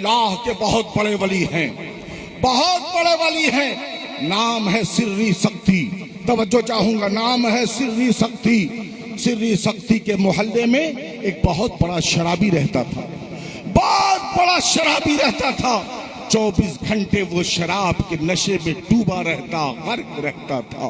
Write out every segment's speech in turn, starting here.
اللہ کے بہت بڑے ولی ہیں، بہت بڑے ولی ہیں، نام ہے سری سکتی۔ توجہ چاہوں گا، نام ہے سری سکتی۔ سری سکتی کے محلے میں ایک بہت بڑا شرابی رہتا تھا، بہت بڑا شرابی رہتا تھا۔ 24 گھنٹے وہ شراب کے نشے میں ڈوبا رہتا، غرق رہتا تھا۔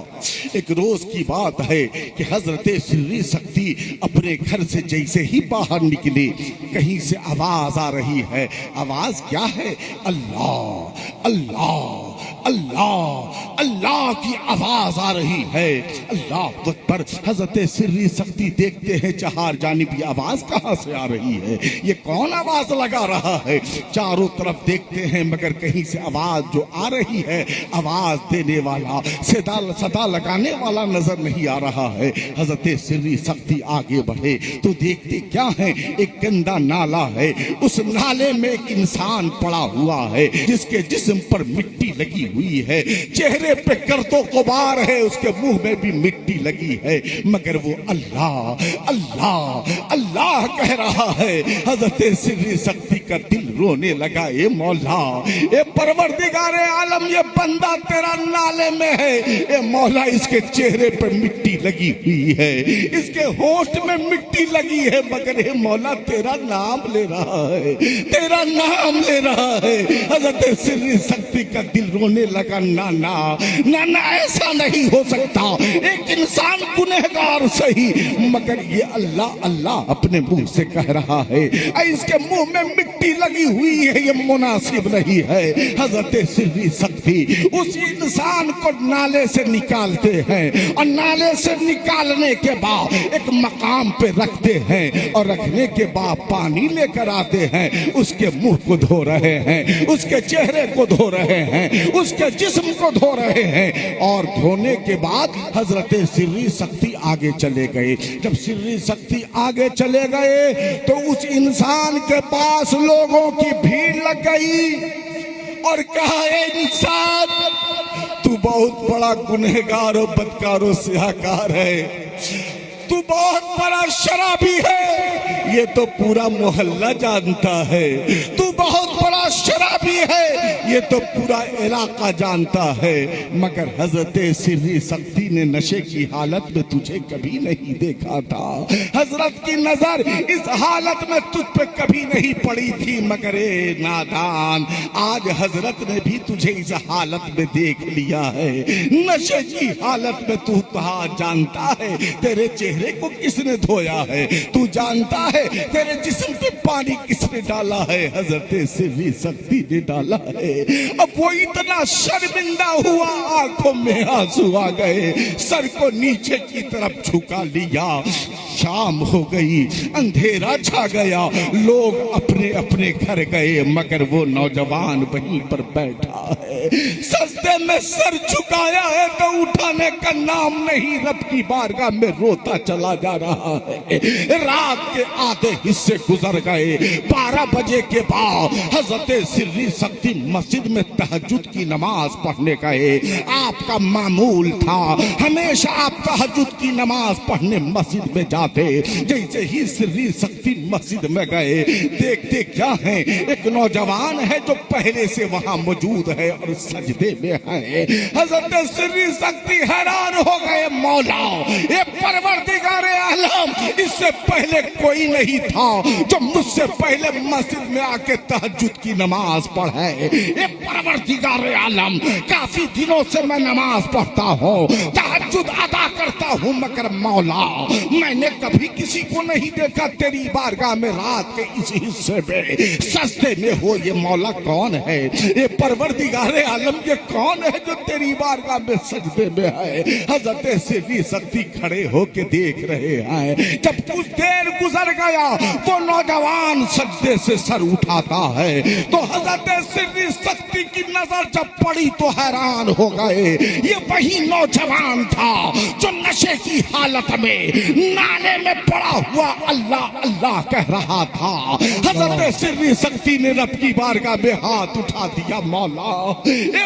ایک روز کی بات ہے کہ حضرت سری سکتی اپنے گھر سے جیسے ہی باہر نکلے، کہیں سے آواز آ رہی ہے۔ آواز کیا ہے؟ اللہ اللہ اللہ اللہ کی آواز آ رہی ہے۔ اللہ اکبر۔ حضرت سری سکتی دیکھتے ہیں چہار جانب یہ آواز کہاں سے آ رہی ہے، یہ کون آواز لگا رہا ہے؟ چاروں طرف دیکھتے ہیں مگر کہیں سے آواز جو آ رہی ہے، آواز دینے والا، صدا لگانے والا نظر نہیں آ رہا ہے۔ حضرت سری سکتی آگے بڑھے تو دیکھتے کیا ہے، ایک گندا نالا ہے، اس نالے میں ایک انسان پڑا ہوا ہے جس کے جسم پر مٹی لگی ہوئی ہے، چہرے پہ گرد و غبار ہے، اس کے منہ میں بھی مٹی لگی ہے، مگر وہ اللہ اللہ اللہ کہہ رہا ہے۔ حضرت سری سکتی کا دل رونے لگا، اے مولا، اے پروردگار عالم، یہ بندہ تیرا نالے میں ہے، اے مولا اس کے چہرے پہ مٹی لگی ہوئی ہے، اس کے ہونٹ میں مٹی لگی ہے، مگر اے مولا تیرا نام لے رہا ہے، تیرا نام لے رہا ہے۔ حضرت سری سکتی کا دل رونے لگا، نانا ایسا نہیں ہو سکتا، ایک انسان گنہگار صحیح مگر یہ اللہ اللہ اپنے منہ سے کہہ رہا ہے، اس کے منہ میں مٹی لگی ہوئی ہے، یہ مناسب نہیں ہے۔ حضرت سری سکتی اس انسان کو نالے سے نکالتے ہیں اور نالے سے نکالنے کے بعد ایک مقام پہ رکھتے ہیں اور رکھنے کے بعد پانی لے کر آتے ہیں، اس کے منہ کو دھو رہے ہیں، اس کے چہرے کو دھو رہے ہیں، اس کے جسم کو دھو رہے ہیں، اور دھونے کے بعد حضرت سری سکتی آگے چلے گئے۔ جب سری سکتی آگے چلے گئے تو اس انسان کے پاس لوگوں کی بھیڑ لگ گئی اور کہا، اے انسان تو بہت بڑا گنہگار و بدکار و سیاہکار ہے، تو بہت بڑا شرابی ہے، یہ تو پورا محلہ جانتا ہے، تو بہت بڑا شرابی ہے، یہ تو پورا علاقہ جانتا ہے، مگر حضرت سری سکتی نے نشے کی حالت میں تجھے کبھی نہیں دیکھا تھا، حضرت کی نظر اس حالت میں تجھ پہ کبھی نہیں پڑی تھی، مگر اے نادان آج حضرت نے بھی تجھے اس حالت میں دیکھ لیا ہے، نشے کی حالت میں تو جانتا ہے تیرے چہرے کو کس نے دھویا ہے، تو جانتا ہے تیرے جسم پہ پانی کس نے ڈالا ہے، حضرت سری سکتی نے ڈالا ہے۔ اب وہ اتنا شرمندہ ہوا، آنکھوں میں آنسو آ گئے، سر کو نیچے کی طرف جھکا لیا۔ شام ہو گئی، اندھیرا چھا گیا، لوگ اپنے اپنے گھر گئے، مگر وہ نوجوان وہیں پر بیٹھا ہے، سجدے میں سر جھکایا ہے تو اٹھانے کا نام نہیں، رب کی بارگاہ میں روتا چلا جا رہا ہے۔ رات کے آدھے حصے گزر گئے، 12 بجے کے بعد حضرت سری سکتی مسجد میں تہجد کی نماز پڑھنے گئے۔ آپ کا معمول تھا ہمیشہ آپ تہجد کی نماز پڑھنے مسجد میں جاتے، جیسے ہی سری سکتی مسجد میں گئے دیکھتے کیا ہے، ایک نوجوان ہے جو پہلے سے وہاں موجود ہے اور سجدے میں ہے۔ حضرت سری سکتی حیران ہو گئے، مولا یہ پروردگار عالم، اس سے پہلے کوئی نہیں تھا جو مجھ سے پہلے مسجد میں آ کے تہجد کی نماز پڑھے، یہ پروردگار عالم کافی دنوں سے میں نماز پڑھتا ہوں، تہجد ادا کرتا ہوں، مگر مولا میں نے کبھی کسی کو نہیں دیکھا تیری بارگاہ میں رات کے اس حصے میں سجدے میں ہو، یہ مولا کون ہے، یہ پروردگار عالم یہ کون ہے جو تیری بارگاہ میں سجدے میں ہے۔ حضرت سری سکتی کھڑے ہو کے دیکھ رہے ہیں، جب کچھ دیر گزر گیا وہ نوجوان سجدے سے سر اٹھاتا ہے تو حضرت سری سکتی کی نظر جب پڑی تو حیران ہو گئے، یہ وہی نوجوان تھا جو نشے کی حالت میں نالے میں پڑا ہوا اللہ اللہ کہہ رہا تھا۔ حضرت سری سکتی نے رب کی بارگاہ میں ہاتھ اٹھا دیا، مولا اے